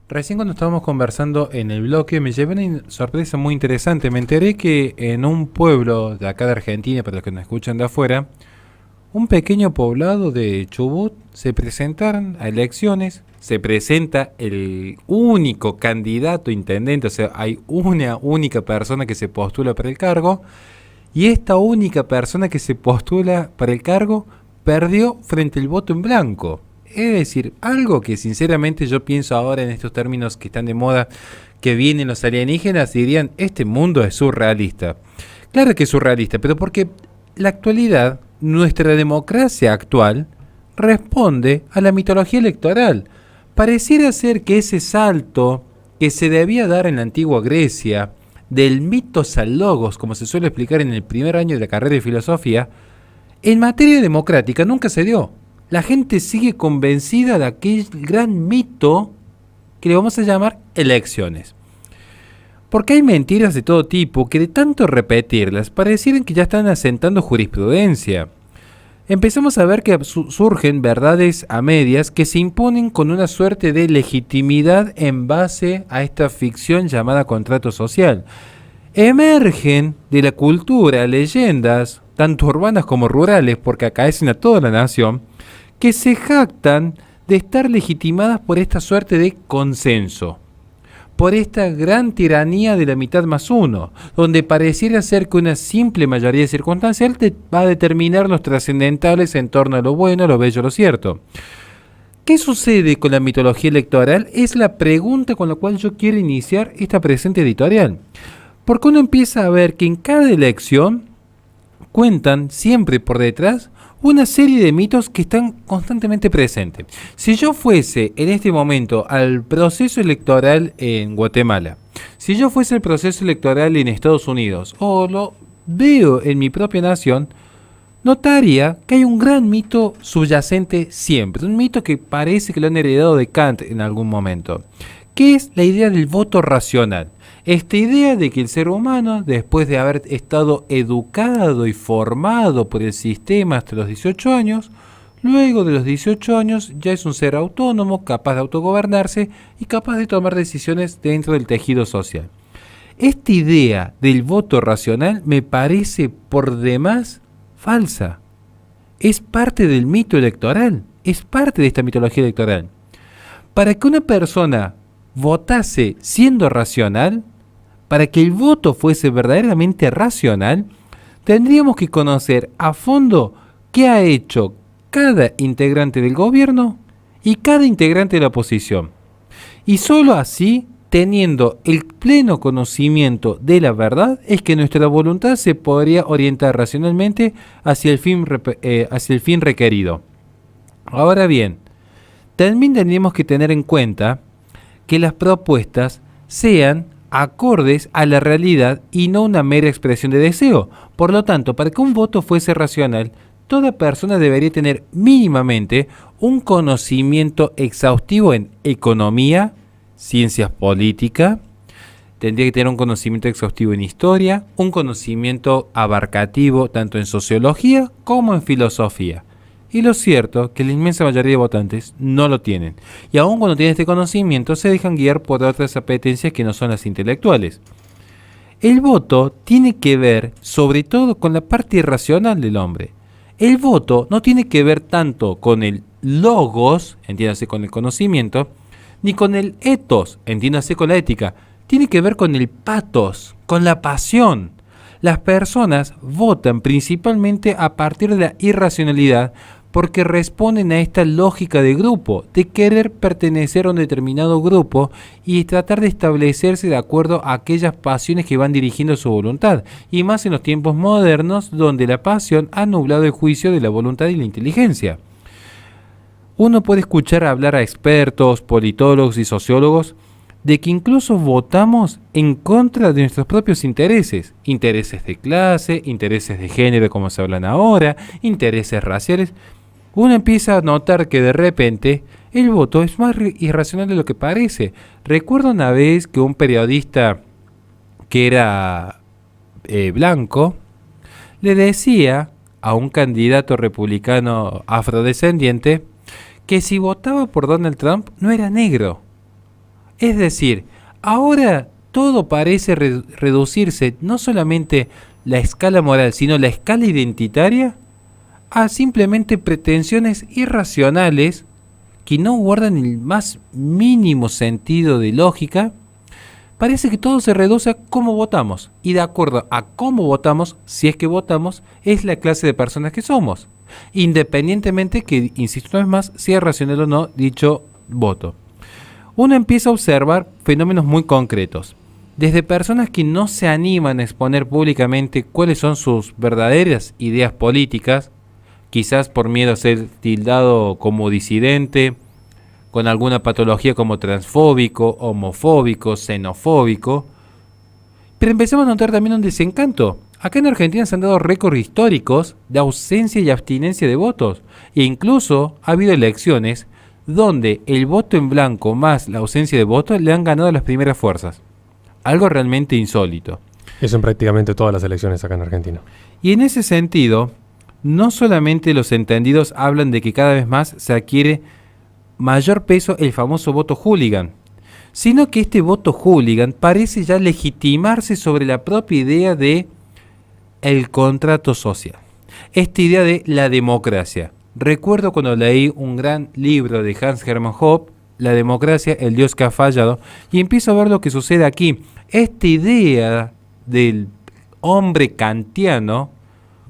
Recién cuando estábamos conversando en el bloque me llevé una sorpresa muy interesante. Me enteré que en un pueblo de acá de Argentina, para los que nos escuchan de afuera, un pequeño poblado de Chubut se presentaron a elecciones, se presenta el único candidato intendente, o sea, hay una única persona que se postula para el cargo, y esta única persona que se postula para el cargo perdió frente al voto en blanco. Es decir, algo que sinceramente yo pienso ahora en estos términos que están de moda, que vienen los alienígenas, dirían, este mundo es surrealista. Claro que es surrealista, pero porque la actualidad, nuestra democracia actual, responde a la mitología electoral. Pareciera ser que ese salto que se debía dar en la antigua Grecia, del mitos al logos, como se suele explicar en el primer año de la carrera de filosofía, en materia democrática nunca se dio. La gente sigue convencida de aquel gran mito que le vamos a llamar elecciones. Porque hay mentiras de todo tipo que de tanto repetirlas parecieran que ya están asentando jurisprudencia. Empezamos a ver que surgen verdades a medias que se imponen con una suerte de legitimidad en base a esta ficción llamada contrato social. Emergen de la cultura leyendas, tanto urbanas como rurales, porque acaecen a toda la nación, que se jactan de estar legitimadas por esta suerte de consenso, por esta gran tiranía de la mitad más uno, donde pareciera ser que una simple mayoría circunstancial te va a determinar los trascendentales en torno a lo bueno, lo bello, lo cierto. ¿Qué sucede con la mitología electoral? Es la pregunta con la cual yo quiero iniciar esta presente editorial. Porque uno empieza a ver que en cada elección cuentan siempre por detrás una serie de mitos que están constantemente presentes. Si yo fuese en este momento al proceso electoral en Guatemala, si yo fuese al proceso electoral en Estados Unidos, o lo veo en mi propia nación, notaría que hay un gran mito subyacente siempre, un mito que parece que lo han heredado de Kant en algún momento, que es la idea del voto racional. Esta idea de que el ser humano, después de haber estado educado y formado por el sistema hasta los 18 años, luego de los 18 años ya es un ser autónomo, capaz de autogobernarse y capaz de tomar decisiones dentro del tejido social. Esta idea del voto racional me parece por demás falsa. Es parte del mito electoral, es parte de esta mitología electoral. Para que una persona votase siendo racional, para que el voto fuese verdaderamente racional, tendríamos que conocer a fondo qué ha hecho cada integrante del gobierno y cada integrante de la oposición. Y sólo así, teniendo el pleno conocimiento de la verdad, es que nuestra voluntad se podría orientar racionalmente hacia el fin requerido. Ahora bien, también tendríamos que tener en cuenta que las propuestas sean acordes a la realidad y no una mera expresión de deseo. Por lo tanto, para que un voto fuese racional, toda persona debería tener mínimamente un conocimiento exhaustivo en economía, ciencias políticas, tendría que tener un conocimiento exhaustivo en historia, un conocimiento abarcativo tanto en sociología como en filosofía. Y lo cierto es que la inmensa mayoría de votantes no lo tienen. Y aun cuando tienen este conocimiento, se dejan guiar por otras apetencias que no son las intelectuales. El voto tiene que ver sobre todo con la parte irracional del hombre. El voto no tiene que ver tanto con el logos, entiéndase con el conocimiento, ni con el ethos, entiéndase con la ética. Tiene que ver con el pathos, con la pasión. Las personas votan principalmente a partir de la irracionalidad porque responden a esta lógica de grupo, de querer pertenecer a un determinado grupo y tratar de establecerse de acuerdo a aquellas pasiones que van dirigiendo su voluntad, y más en los tiempos modernos donde la pasión ha nublado el juicio de la voluntad y la inteligencia. Uno puede escuchar hablar a expertos, politólogos y sociólogos de que incluso votamos en contra de nuestros propios intereses, intereses de clase, intereses de género como se hablan ahora, intereses raciales. Uno empieza a notar que de repente el voto es más irracional de lo que parece. Recuerdo una vez que un periodista que era blanco le decía a un candidato republicano afrodescendiente que si votaba por Donald Trump no era negro. Es decir, ahora todo parece reducirse no solamente la escala moral, sino la escala identitaria a simplemente pretensiones irracionales que no guardan el más mínimo sentido de lógica. Parece que todo se reduce a cómo votamos, y de acuerdo a cómo votamos, si es que votamos, es la clase de personas que somos, independientemente que, insisto una vez más, sea racional o no dicho voto. Uno empieza a observar fenómenos muy concretos, desde personas que no se animan a exponer públicamente cuáles son sus verdaderas ideas políticas, quizás por miedo a ser tildado como disidente, con alguna patología como transfóbico, homofóbico, xenofóbico. Pero empezamos a notar también un desencanto. Acá en Argentina se han dado récords históricos de ausencia y abstinencia de votos. E incluso ha habido elecciones donde el voto en blanco más la ausencia de votos le han ganado a las primeras fuerzas. Algo realmente insólito. Eso en prácticamente todas las elecciones acá en Argentina. Y en ese sentido, no solamente los entendidos hablan de que cada vez más se adquiere mayor peso el famoso voto hooligan, sino que este voto hooligan parece ya legitimarse sobre la propia idea de el contrato social, esta idea de la democracia. Recuerdo cuando leí un gran libro de Hans Hermann Hoppe, La democracia, el Dios que ha fallado, y empiezo a ver lo que sucede aquí. Esta idea del hombre kantiano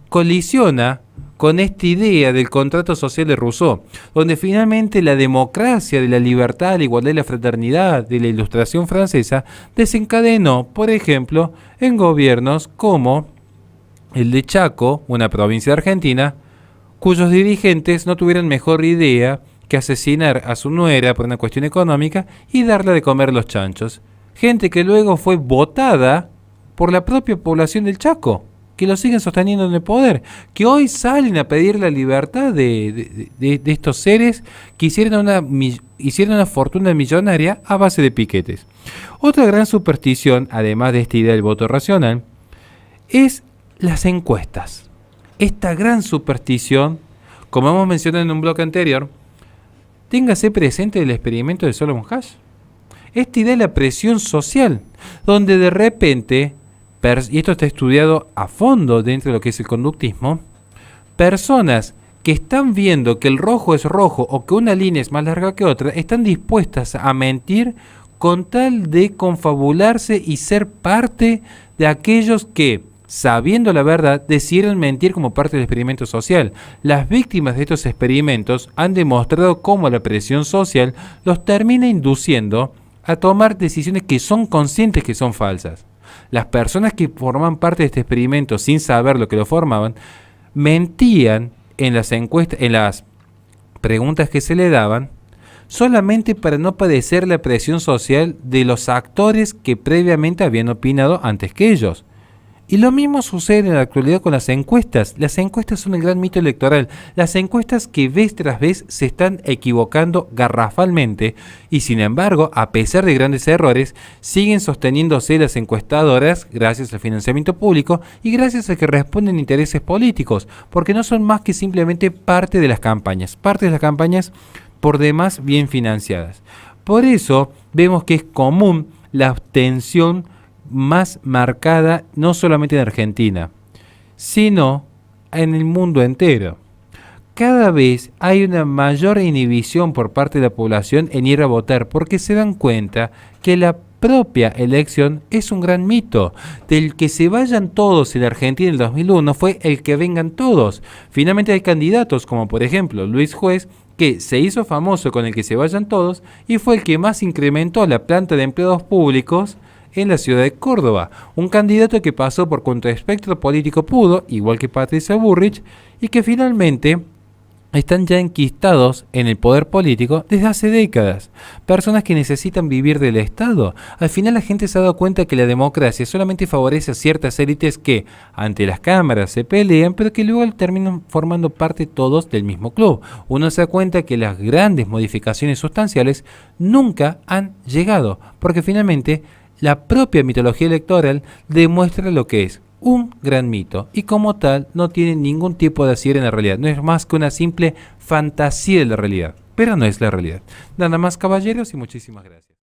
colisiona con esta idea del contrato social de Rousseau, donde finalmente la democracia de la libertad, la igualdad y la fraternidad de la Ilustración francesa desencadenó, por ejemplo, en gobiernos como el de Chaco, una provincia de Argentina, cuyos dirigentes no tuvieran mejor idea que asesinar a su nuera por una cuestión económica y darle de comer los chanchos. Gente que luego fue votada por la propia población del Chaco, que lo siguen sosteniendo en el poder, que hoy salen a pedir la libertad de estos seres que hicieron una fortuna millonaria a base de piquetes. Otra gran superstición, además de esta idea del voto racional, es las encuestas. Esta gran superstición, como hemos mencionado en un bloque anterior, téngase presente el experimento de Solomon Asch. Esta idea de la presión social, donde de repente, y esto está estudiado a fondo dentro de lo que es el conductismo, personas que están viendo que el rojo es rojo o que una línea es más larga que otra, están dispuestas a mentir con tal de confabularse y ser parte de aquellos que, sabiendo la verdad, decidieron mentir como parte del experimento social. Las víctimas de estos experimentos han demostrado cómo la presión social los termina induciendo a tomar decisiones que son conscientes que son falsas. Las personas que forman parte de este experimento sin saber lo que lo formaban, mentían en las encuestas, en las preguntas que se le daban, solamente para no padecer la presión social de los actores que previamente habían opinado antes que ellos. Y lo mismo sucede en la actualidad con las encuestas. Las encuestas son el gran mito electoral. Las encuestas que vez tras vez se están equivocando garrafalmente y sin embargo, a pesar de grandes errores, siguen sosteniéndose las encuestadoras gracias al financiamiento público y gracias a que responden intereses políticos, porque no son más que simplemente parte de las campañas por demás bien financiadas. Por eso vemos que es común la abstención más marcada no solamente en Argentina, sino en el mundo entero. Cada vez hay una mayor inhibición por parte de la población en ir a votar porque se dan cuenta que la propia elección es un gran mito. Del que se vayan todos en Argentina en el 2001 fue el que vengan todos. Finalmente hay candidatos como por ejemplo Luis Juez, que se hizo famoso con el que se vayan todos y fue el que más incrementó la planta de empleados públicos en la ciudad de Córdoba, un candidato que pasó por cuanto espectro político pudo, igual que Patricia Bullrich, y que finalmente están ya enquistados en el poder político desde hace décadas. Personas que necesitan vivir del Estado. Al final la gente se ha dado cuenta que la democracia solamente favorece a ciertas élites que ante las cámaras se pelean, pero que luego terminan formando parte todos del mismo club. Uno se da cuenta que las grandes modificaciones sustanciales nunca han llegado, porque finalmente la propia mitología electoral demuestra lo que es un gran mito y como tal no tiene ningún tipo de asidero en la realidad. No es más que una simple fantasía de la realidad, pero no es la realidad. Nada más, caballeros, y muchísimas gracias.